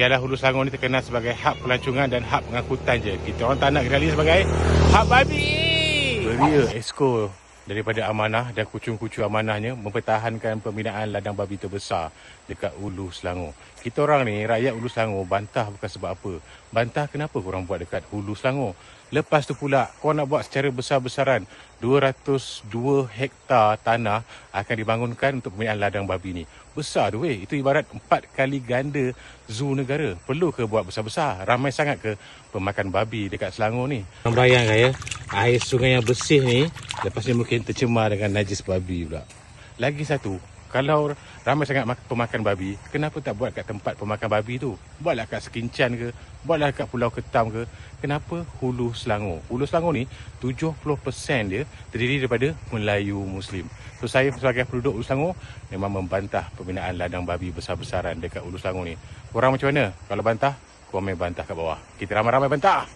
Ialah Hulu Selangor ni terkenal sebagai hub pelancongan dan hub pengangkutan je. Kita orang tak nak kenali sebagai hub babi. Beria Esko daripada amanah dan kucung-kucung amanahnya mempertahankan pembinaan ladang babi terbesar dekat Hulu Selangor. Kita orang ni, rakyat Hulu Selangor, bantah bukan sebab apa. Bantah kenapa korang buat dekat Hulu Selangor. Lepas tu pula, korang nak buat secara besar-besaran. 202 hektar tanah akan dibangunkan untuk pembinaan ladang babi ni. Besar tu weh. Itu ibarat 4 kali ganda zoo negara. Perlu ke buat besar-besar? Ramai sangat ke pemakan babi dekat Selangor ni? Korang bayangkan ya, air sungai yang bersih ni, lepas ni mungkin tercemar dengan najis babi pula. Lagi satu, kalau ramai sangat pemakan babi, kenapa tak buat kat tempat pemakan babi tu? Buatlah kat Sekincan ke, buatlah kat Pulau Ketam ke. Kenapa Hulu Selangor? Hulu Selangor ni 70% dia terdiri daripada Melayu Muslim. So saya sebagai penduduk Hulu Selangor memang membantah pembinaan ladang babi besar-besaran dekat Hulu Selangor ni. Korang macam mana? Kalau bantah, komen bantah kat bawah. Kita ramai-ramai bantah.